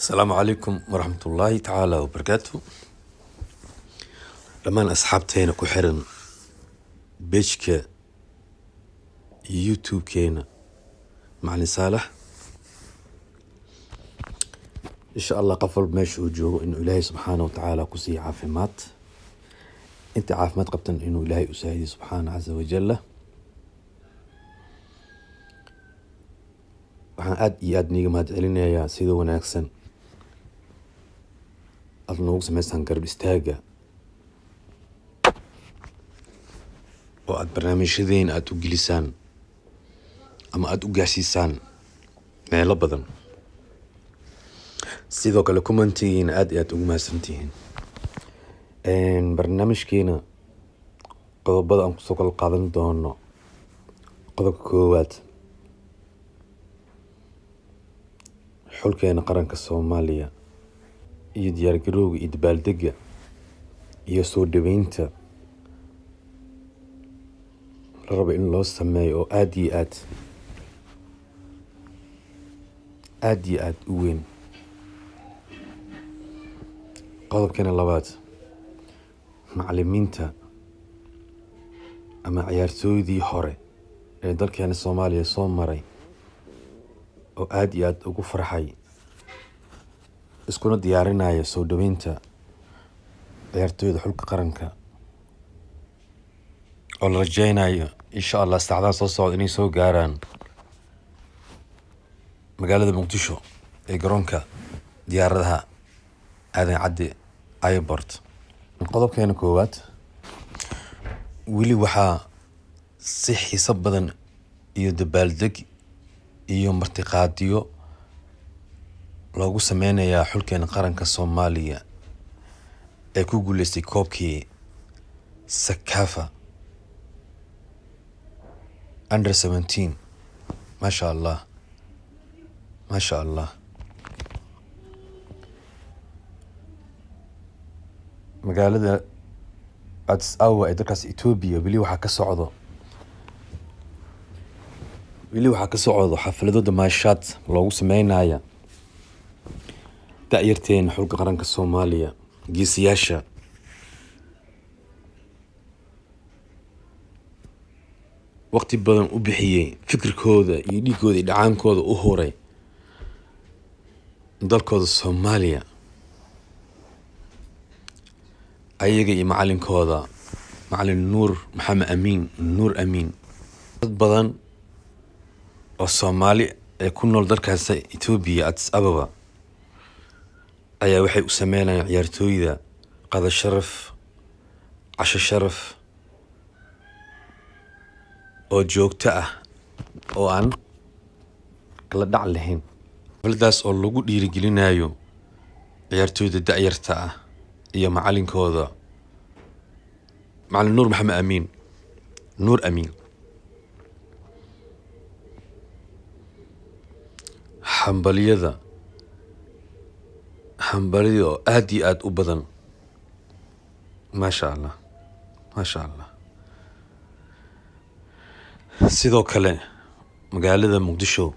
السلام عليكم ورحمة الله تعالى وبركاته. لما أنا أصحابتين كحرن بيشك يوتيوب كينا مع صالح إن شاء الله قفل ماشي وجوه إنه إلهي سبحانه وتعالى كسي عافمات أنت عافمات قبتن إنه إلهي أساعدي سبحانه عز وجل. waxaan aad iyo aad niga mahad celinayaa sida wanaagsan aad noogu samaysaan garab istaaga oo aad barnaamijyadeen aad u gelisaan ama aad u gaarsiisaan meelo badan. sidoo kale commentigiina aad iyo aad ugu mahadsantihiin. barnaamijkeena qodobada aan kusoo kala qaadan doono qodobka koowaad xulkeena qaranka Soomaaliya iyo diyaargarowga iyo dabaaldega iyo soo dhaweynta la rabo in loo sameeyo oo aad iyo aad u weyn. qodobkeena labaad macallimiinta ama ciyaartooydii hore ee dalkeena Soomaaliya soo maray oo aad iyo aad ugu farxay iskuna diyaarinaya soo dhaweynta ciyaartooyda xulka qaranka oo la rajeynayo insha Allah saacadaha soo socda inay soo gaaraan magaalada Muqdisho ee garoonka diyaaradaha aadan cadde airport. qodobkeena koowaad wili waxaa si xiiso badan iyo dabaaldeg iyo martiqaadiyo loogu sameynayaa xulkeena qaranka Soomaaliya ee ku guuleystay koobkii Sakafa under 17. masha Allah magaalada Addis Ababa ee dalkaas Ethiopia wili waxaa ka socdo xaflado damaashaad loogu sameynaya da'yarteen xulka qaranka Soomaaliya geesiyaasha waqti badan u bixiyay fikirkooda iyo dhigooda iyo dhacaankooda u horay dalkooda Soomaaliya ayaga iyo macalinkooda macalin Nuur Amiin dad badan oo Soomaali ee ku nool dalkaas Ethiopia Addis Ababa ayaa waxay u sameynayaan ciyaartooyda qada sharaf casho sharaf oo joogto ah oo aan kala dhac lahayn. xafladaas oo lagu dhiirigelinayo ciyaartooyda da'yarta ah iyo macalinkooda macalin Nuur Amiin. hambaliyada oo aad iyo aad u badan masha Allah. sidoo kale magaalada Muqdisho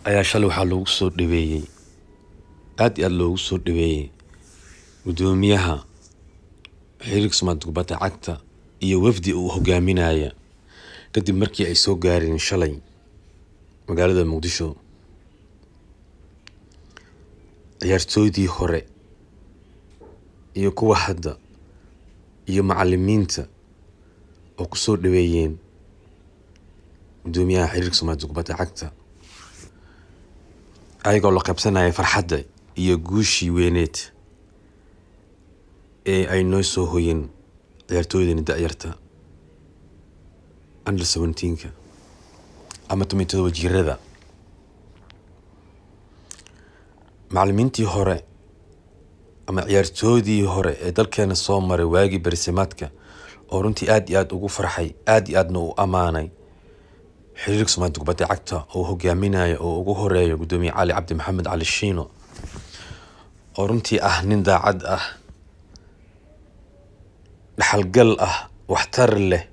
ayaa shalay waxaa loogu soo dhaweeyay aad iyo aad loogu soo dhaweeyay gudoomiyaha xiriirka Soomaaliya kubadda cagta iyo wafdi uu hogaaminaya kadib markii ay soo gaareen shalay magaalada Muqdisho ciyaartooydii hore iyo kuwa hadda iyo macallimiinta oo ku soo dhaweeyeen gudoomiyaha xiriirka Soomaaliya kubadda cagta ayagoo la qaybsanaya farxadda iyo guushii weyneed ee ay noo soo hoyeen ciyaartooydana da'yarta under 17 ama 17 jirada. macallimiintii hore ama ciyaartooydii hore ee dalkeena soo maray waagii barisimaadka oo runtii aad iyo aad ugu farxay aad iyo aadna u amaanay xiriirka Soomaaliya kubadda cagta oo hogaaminaya oo ugu horeeyo gudoomiye Cali Cabdi Maxamed Cali Shiino oo runtii ah nin daacad ah dhaxalgal ah waxtar leh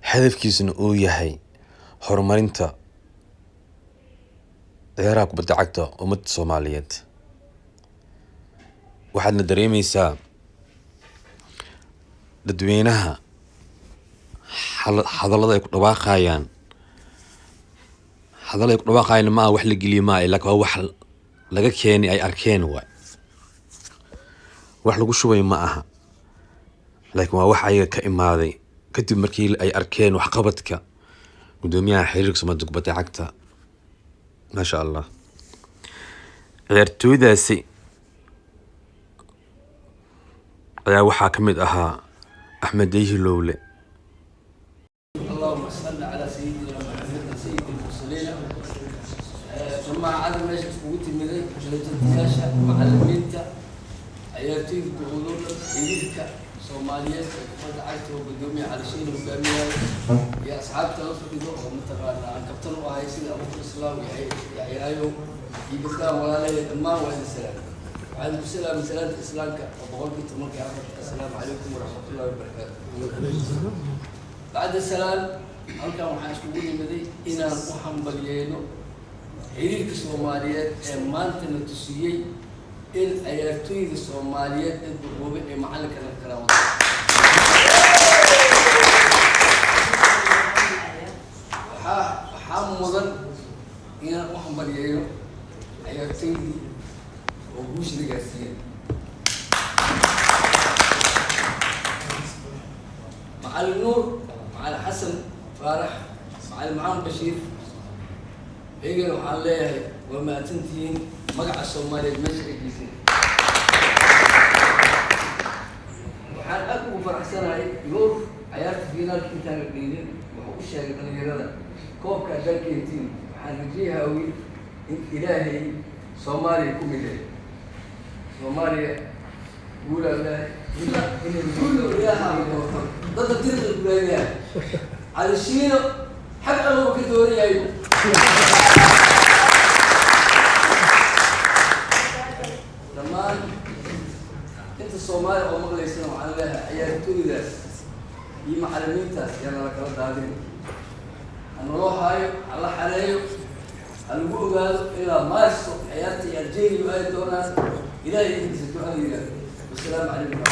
hadafkiisuna uu yahay horumarinta ciyaaraha kubadda cagta ummadda Soomaaliyeed waxaadna dareemaysaa dadweynaha hadallada ay ku dhawaaqayaan ma wax la geliyo ma ilaa waa wax laga keenay ay arkeen wax lagu shubay ma aha laakiin waa wax ayaga ka imaaday kadib markii ay arkeen wax qabadka gudoomiyaha xiriirka Soomaaliya kubadda cagta ma sha Allah ciyaartooydaasi ayaa waxaa ka mid ahaa Axmed Deyhi Lowle. اللهم صل على سيدنا محمد سيد المرسلين جماعة ماشي فوتي مدي جلتياشا معلمينتا عيارتين بقولون إليكا صوماليات قد عايتوا بدومي على شيء وقامية يا أصحاب توصل بدوه ومتقارنة عن كابتن وعايسين أبو الإسلام يا عيايو يبقى ولا لي ما وعد السلام وعليكم السلام سلام الإسلام وبقول بيتمرك يا رب السلام عليكم ورحمة الله وبركاته. بعد السلام halkan waxaan iskugu nimaday inaan u hambalyeeno xiriirka Soomaaliyeed ee maanta la tusiyay in ciyaartooyda Soomaaliyeed ee duqoobe ee macalinka la karaamo waxaa mudan inaan u hambalyeeno ciyaartooydii oo guusha gaarsiiyay معلم نور معلم حسن فارح معلم محمد بشير يقولوا عليه وما تنتين مقع الصومالي المشرق يصير وحال أكبر فرح سنة نور عيارت فينا الكتاب الجديد وحوش هذا الجديد كوب كذا كيتين وحال نجيها وي إلهي صومالي كوميدي صومالي قول الله قول يا حبيبي ضد الترد البلاد على الشيء حتى لو كدوري أيوه لما أنت الصومالي أو مغلي سنة وعلى لها عيارتوني ذا يما حرمينتا يلا لك رد هذه نروح هاي على حرايو الوقوع قال إلى مارس حياتي الجيل وآية دونان إلهي يجزي الدعاء والسلام عليكم.